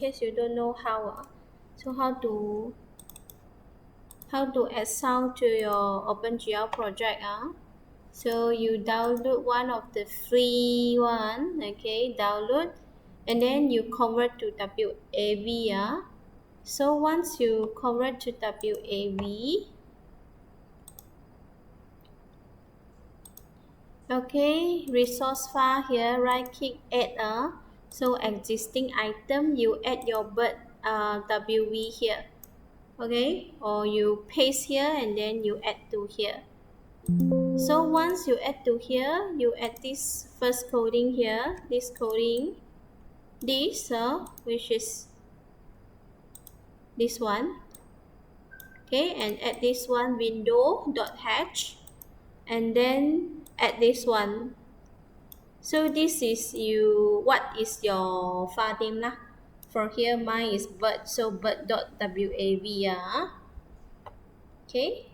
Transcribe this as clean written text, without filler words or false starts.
case you don't know how, so how to add sound to your OpenGL project. So you download one of the free one, okay, download, and then you convert to WAV. So once you convert to WAV, okay, resource file here, right click add. So existing item, you add your bird WV here, okay, or you paste here and then you add to here. So once you add to here, you add this first coding here, this coding, this which is this one, okay, and add this one window.h, and then add this one. So this is what is your file name lah. For here mine is bird, so bird.wav. Okay.